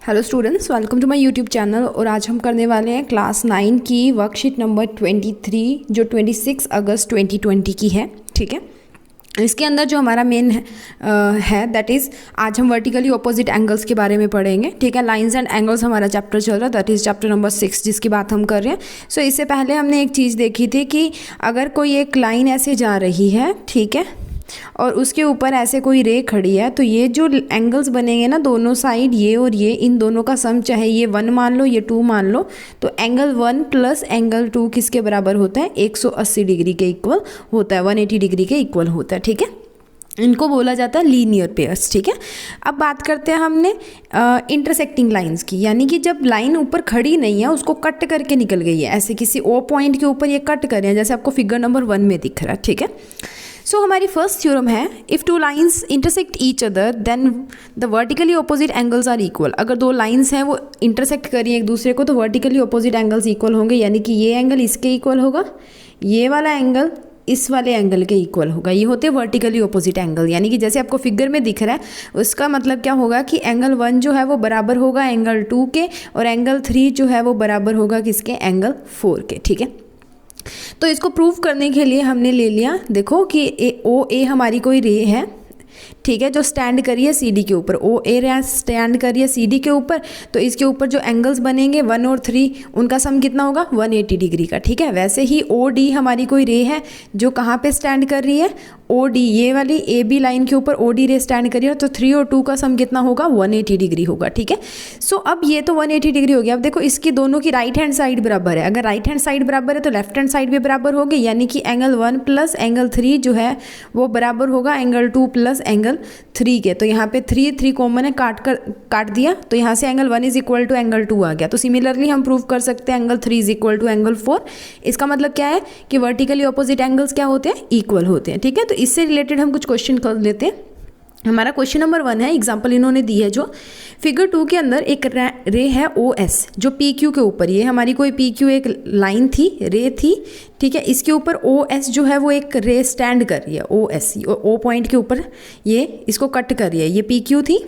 Hello students, welcome to my YouTube channel. और आज हम करने वाले हैं क्लास 9 की वर्कशीट नंबर 23 जो 26 अगस्त 2020 की है। ठीक है, इसके अंदर जो हमारा मेन है दैट इज़ आज हम वर्टिकली ऑपोजिट एंगल्स के बारे में पढ़ेंगे। ठीक है, लाइंस एंड एंगल्स हमारा चैप्टर चल रहा है, दैट इज़ चैप्टर नंबर 6 जिसकी बात हम कर रहे हैं। सो इससे पहले हमने एक चीज़ देखी थी कि अगर कोई एक लाइन ऐसे जा रही है, ठीक है, और उसके ऊपर ऐसे कोई रे खड़ी है, तो ये जो एंगल्स बनेंगे ना दोनों साइड, ये और ये, इन दोनों का सम चाहे ये 1 मान लो ये 2 मान लो, तो एंगल 1 प्लस एंगल 2 किसके बराबर होता है? 180 डिग्री के इक्वल होता है, 180 डिग्री के इक्वल होता है। ठीक है, इनको बोला जाता है लीनियर पेयर्स। ठीक है, अब बात करते हैं हमने इंटरसेक्टिंग लाइंस की, यानी कि जब लाइन ऊपर खड़ी नहीं है उसको कट करके निकल गई है, ऐसे किसी ओ पॉइंट के ऊपर ये कट कर रहे हैं, जैसे आपको फिगर नंबर 1 में दिख रहा है। ठीक है, सो हमारी फर्स्ट थ्योरम है, if two lines intersect each other then the vertically opposite angles are equal. अगर दो लाइंस हैं वो इंटरसेक्ट करिए एक दूसरे को, तो वर्टिकली ऑपोजिट एंगल्स इक्वल होंगे, यानी कि ये एंगल इसके इक्वल होगा, ये वाला एंगल इस वाले एंगल के इक्वल होगा। ये होते हैं वर्टिकली ऑपोजिट एंगल, यानी कि जैसे आपको फिगर में दिख रहा है उसका मतलब क्या होगा कि एंगल 1 जो है वो बराबर होगा एंगल 2 के, और एंगल 3 जो है वो बराबर होगा किसके? एंगल 4 के। ठीक है, तो इसको प्रूव करने के लिए हमने ले लिया, देखो कि ओ ए हमारी कोई रे है, ठीक है, जो स्टैंड करिए सी डी के ऊपर, ओ ए रे स्टैंड करिए सी डी के ऊपर, तो इसके ऊपर जो एंगल्स बनेंगे 1 और 3 उनका सम कितना होगा? 180 डिग्री का। ठीक है, वैसे ही ओ डी हमारी कोई रे है जो कहाँ पे स्टैंड कर रही है? ओ डी, ये वाली ए बी लाइन के ऊपर ओ डी रे स्टैंड करिए, तो 3 और 2 का सम कितना होगा? 180 डिग्री होगा। ठीक है, सो अब ये तो 180 डिग्री हो गया। अब देखो इसकी दोनों की राइट हैंड साइड बराबर है, अगर राइट हैंड साइड बराबर है तो लेफ्ट हैंड साइड भी बराबर होगी, यानी कि एंगल 1 प्लस एंगल 3 जो है वो बराबर होगा एंगल 2 प्लस एंगल 3 के। तो यहाँ पे 3 कॉमन है, काट दिया, तो यहाँ से angle 1 is equal to angle 2 आ गया। तो सिमिलरली हम प्रूव कर सकते हैं angle 3 is equal to angle 4। इसका मतलब क्या है कि वर्टिकली ऑपोजिट एंगल्स क्या होते हैं? इक्वल होते हैं। ठीक है, तो इससे रिलेटेड हम कुछ क्वेश्चन कर लेते हैं। हमारा क्वेश्चन नंबर 1 है, एग्जाम्पल इन्होंने दी है जो फिगर 2 के अंदर एक रे है ओ एस जो पी क्यू के ऊपर, ये हमारी कोई पी क्यू एक लाइन थी, रे थी। ठीक है, इसके ऊपर ओ एस जो है वो एक रे स्टैंड कर रही है, ओ एस ओ पॉइंट के ऊपर ये इसको कट कर रही है, ये पी क्यू थी,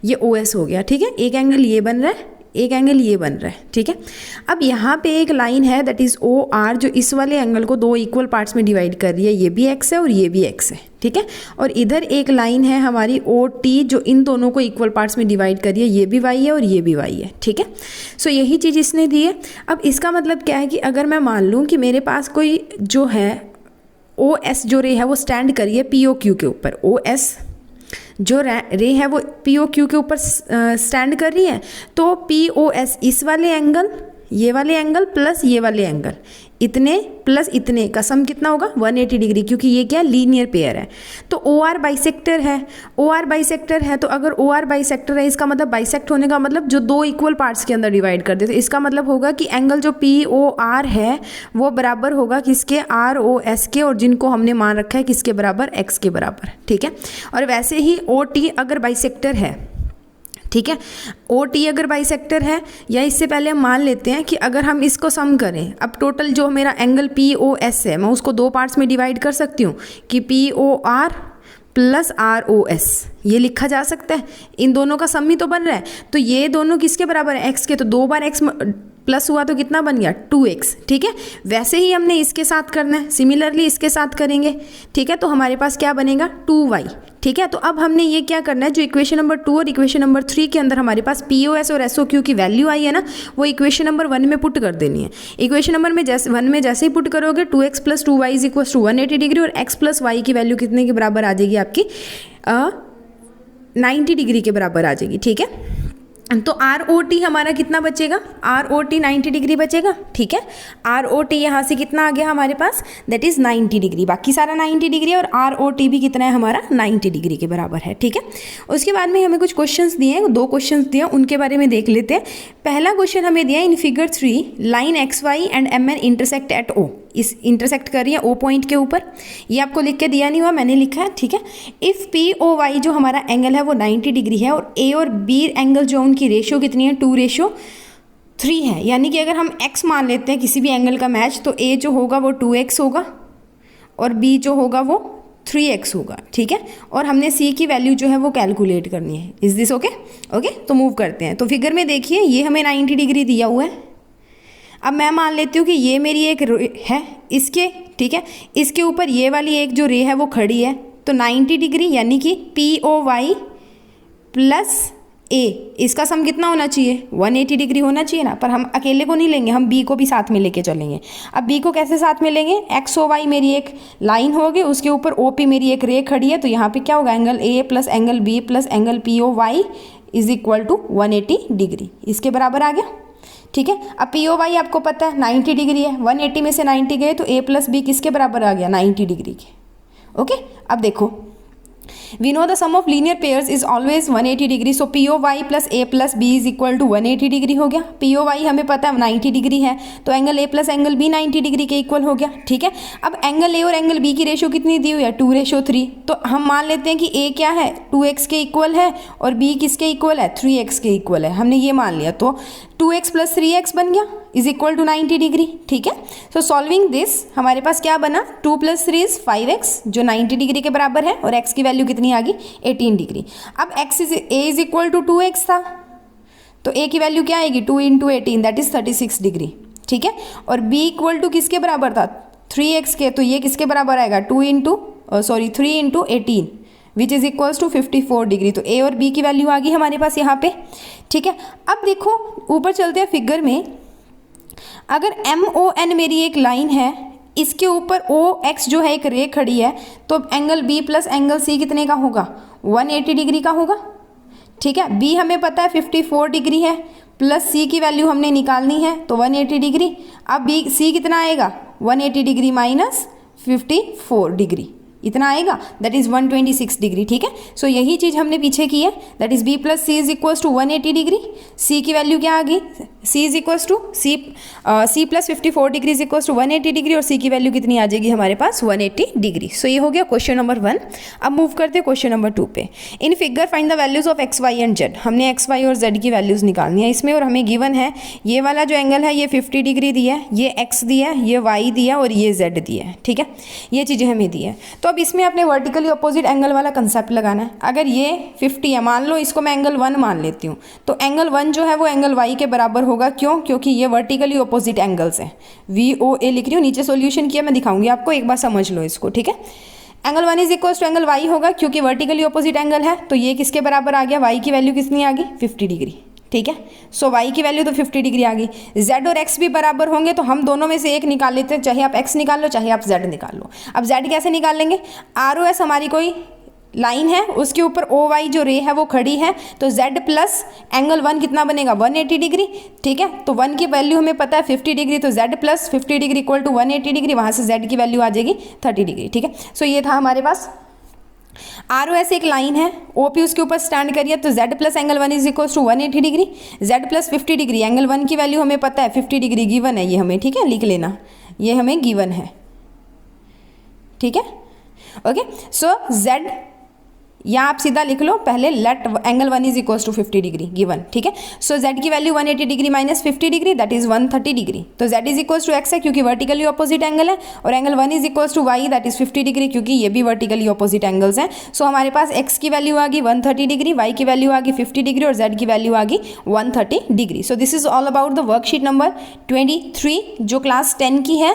ये ओ एस हो गया। ठीक है, एक एंगल ये बन रहा है, एक एंगल ये बन रहा है। ठीक है, अब यहाँ पे एक लाइन है दैट इज़ ओ आर जो इस वाले एंगल को 2 इक्वल पार्ट्स में डिवाइड कर रही है, ये भी एक्स है और ये भी एक्स है। ठीक है, और इधर एक लाइन है हमारी ओ टी जो इन दोनों को इक्वल पार्ट्स में डिवाइड कर रही है, ये भी वाई है और ये भी वाई है। ठीक है, सो यही चीज़ इसने दी है। अब इसका मतलब क्या है कि अगर मैं मान लूँ कि मेरे पास कोई जो है ओ एस जो रे है वो स्टैंड करिए पी ओ क्यू के ऊपर, ओ एस जो रे है वो पी ओ क्यू के ऊपर स्टैंड कर रही है, तो पी ओ एस इस वाले एंगल, ये वाले एंगल प्लस ये वाले एंगल, इतने प्लस इतने का सम कितना होगा? 180 डिग्री, क्योंकि ये क्या लीनियर पेयर है। तो ओ आर बाइसेक्टर है, ओ आर बाइसेक्टर है, तो अगर ओ आर बाइसेक्टर है इसका मतलब बाइसेक्ट होने का मतलब जो 2 इक्वल पार्ट्स के अंदर डिवाइड कर दे, तो इसका मतलब होगा कि एंगल जो पी ओ आर है वो बराबर होगा किसके? आर ओ एस के, और जिनको हमने मान रखा है किसके बराबर? एक्स के बराबर। ठीक है, और वैसे ही ओ टी अगर बाइसेक्टर है, ठीक है, ओ टी अगर बाइसेक्टर है, या इससे पहले हम मान लेते हैं कि अगर हम इसको सम करें, अब टोटल जो मेरा एंगल पी ओ एस है मैं उसको 2 पार्ट्स में डिवाइड कर सकती हूँ कि P O R plus R O S, ये लिखा जा सकता है। इन दोनों का सम ही तो बन रहा है, तो ये दोनों किसके बराबर है? एक्स के, तो 2 बार एक्स प्लस हुआ तो कितना बन गया? 2x। ठीक है, वैसे ही हमने इसके साथ करना है, सिमिलरली इसके साथ करेंगे। ठीक है, तो हमारे पास क्या बनेगा? 2y। ठीक है, तो अब हमने ये क्या करना है, जो इक्वेशन नंबर 2 और इक्वेशन नंबर 3 के अंदर हमारे पास पी ओ एस और एस ओ क्यू की वैल्यू आई है ना, वो इक्वेशन नंबर 1 में पुट कर देनी है। इक्वेशन नंबर में जैसे 1 में जैसे ही पुट करोगे 2x plus 2y is equal to 180 degree, और x प्लस वाई की वैल्यू कितने के बराबर आ जाएगी? आपकी 90 डिग्री के बराबर आ जाएगी। ठीक है, तो आर ओ टी हमारा कितना बचेगा? आर ओ टी 90 डिग्री बचेगा। ठीक है, आर ओ टी यहाँ से कितना आ गया हमारे पास? दैट इज़ 90 डिग्री, बाकी सारा 90 डिग्री, और आर ओ टी भी कितना है हमारा? 90 डिग्री के बराबर है। ठीक है, उसके बाद में हमें कुछ क्वेश्चंस दिए हैं, 2 क्वेश्चंस दिए हैं, उनके बारे में देख लेते हैं। पहला क्वेश्चन हमें दिया है, in figure 3 line X Y and M N intersect at O, इस इंटरसेक्ट कर रही है ओ पॉइंट के ऊपर, ये आपको लिख के दिया नहीं हुआ, मैंने लिखा है। ठीक है, इफ़ पी ओ वाई जो हमारा एंगल है वो 90 डिग्री है, और ए और बी एंगल जो उनकी रेशियो कितनी है? 2:3 है, यानी कि अगर हम x मान लेते हैं किसी भी एंगल का मैच, तो a जो होगा वो 2x होगा और b जो होगा वो 3x होगा, ठीक है। और हमने c की वैल्यू जो है वो कैलकुलेट करनी है। Is this okay? ओके, तो मूव करते हैं। तो फिगर में देखिए ये हमें 90 डिग्री दिया हुआ है। अब मैं मान लेती हूँ कि ये मेरी एक रे है इसके, ठीक है, इसके ऊपर ये वाली एक जो रे है वो खड़ी है, तो 90 डिग्री यानी कि POY प्लस A, इसका सम कितना होना चाहिए? 180 डिग्री होना चाहिए ना। पर हम अकेले को नहीं लेंगे, हम B को भी साथ में लेके चलेंगे। अब B को कैसे साथ में लेंगे? XOY मेरी एक लाइन होगी, उसके ऊपर OP मेरी एक रे खड़ी है, तो यहाँ पे क्या होगा? Angle A plus angle B plus angle POY is equal to 180 degree, इसके बराबर आ गया, ठीक है। अब POY आपको पता है 90 डिग्री है, 180 में से 90 गए तो A प्लस B किसके बराबर आ गया? 90 डिग्री के। ओके, अब देखो we know the sum of linear pairs is always 180 degree, so POY plus A plus B is equal to 180 degree हो गया। POY हमें पता है 90 डिग्री है, तो angle A plus angle B 90 degree के इक्वल हो गया, ठीक है। अब एंगल A और एंगल B की रेशो कितनी दी हुई है? 2:3, तो हम मान लेते हैं कि A क्या है? 2x के इक्वल है और B किसके इक्वल है? 3x के इक्वल है, हमने ये मान लिया। तो 2x प्लस 3x बन गया इज इक्वल टू 90 डिग्री, ठीक है। सो सॉल्विंग दिस हमारे पास क्या बना? 2 प्लस 3 इज 5x जो 90 डिग्री के बराबर है, और x की वैल्यू कितनी आ गई? 18 डिग्री। अब x is a is equal to 2x था, तो a की वैल्यू क्या आएगी? 2 इंटू 18 दैट इज 36 डिग्री, ठीक है। और b इक्वल टू किसके बराबर था? 3x के, तो ये किसके बराबर आएगा? 3 into 18 which is equals to 54 degree. तो a और b की वैल्यू आ गई हमारे पास यहाँ पे, ठीक है। अब देखो ऊपर चलते हैं फिगर में, अगर MON मेरी एक लाइन है, इसके ऊपर OX जो है एक रे खड़ी है, तो angle B plus angle C कितने का होगा? 180 डिग्री का होगा, ठीक है। B हमें पता है 54 डिग्री है, प्लस C की वैल्यू हमने निकालनी है, तो 180 डिग्री। अब C कितना आएगा? 180 डिग्री माइनस 54 डिग्री, इतना आएगा, दैट इज 126 डिग्री, ठीक है। सो यही चीज़ हमने पीछे की है, that is B plus C is equals to 180 degree. C की वैल्यू क्या आ गई? C is equals to C plus 54 degree is equals to 180 degree, और C की वैल्यू कितनी आ जाएगी हमारे पास? 180 डिग्री। सो ये हो गया क्वेश्चन नंबर 1। अब मूव करते हैं क्वेश्चन नंबर 2 पे। In figure find the values of x, y and z। हमने x, y और z की वैल्यूज निकालनी है इसमें, और हमें गिवन है ये वाला जो एंगल है ये 50 डिग्री दिया है, ये x दिया है, ये y दिया और ये z दिया है, ठीक है। ये चीज़ें हमें दी है। तो अब इसमें अपने वर्टिकली अपोजिट एंगल वाला कंसेप्ट लगाना है। अगर ये 50 है, मान लो इसको मैं एंगल 1 मान लेती हूँ, तो एंगल 1 जो है वो एंगल y के बराबर होगा। क्यों? क्योंकि ये वर्टिकली अपोजिट एंगल्स हैं। VOA लिख रही हूँ, नीचे सॉल्यूशन किया मैं दिखाऊंगी आपको, एक बार समझ लो इसको, ठीक है। Angle 1 is equal to angle y होगा, क्योंकि वर्टिकली अपोजिट एंगल है, तो ये किसके बराबर आ गया? y की वैल्यू कितनी आ गई? 50 डिग्री, ठीक है। सो y की वैल्यू तो 50 डिग्री आ गई। z और x भी बराबर होंगे, तो हम दोनों में से एक निकाल लेते हैं, चाहे आप x निकाल लो चाहे आप z निकाल लो। अब z कैसे निकाल लेंगे? ROS हमारी कोई लाइन है, उसके ऊपर OY जो रे है वो खड़ी है, तो z प्लस एंगल 1 कितना बनेगा? 180 डिग्री, ठीक है। तो 1 की वैल्यू हमें पता है 50 डिग्री, तो z plus 50 degree equal to 180 degree, वहाँ से z की वैल्यू आ जाएगी 30 डिग्री, ठीक है। सो ये था हमारे पास ROS एक लाइन है, OP उसके ऊपर स्टैंड करिए, तो z plus angle 1 is equal to 180 degree, z plus 50 degree, angle 1 की वैल्यू हमें पता है 50 डिग्री गिवन है ये हमें, ठीक है, लिख लेना, ये हमें गिवन है, ठीक है। ओके, सो z या आप सीधा लिख लो पहले, let angle 1 is equal to 50 degree given, ठीक है। सो z की value 180 degree minus 50 degree that is 130 degree, तो z is equal to x है क्योंकि वर्टिकली ऑपोजिट एंगल है, और angle 1 is equal to y that is 50 degree क्योंकि ये भी वर्टिकली ऑपोजिट एंगल्स हैं। सो हमारे पास x की वैल्यू आ गई 130 डिग्री, y की वैल्यू आ गई 50 डिग्री और z की वैल्यू आ गई 130 degree. So this is all about the worksheet number 23 जो क्लास 10 की है,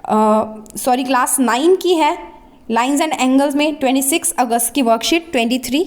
क्लास 9 की है, लाइंस एंड एंगल्स में 26 अगस्त की वर्कशीट 23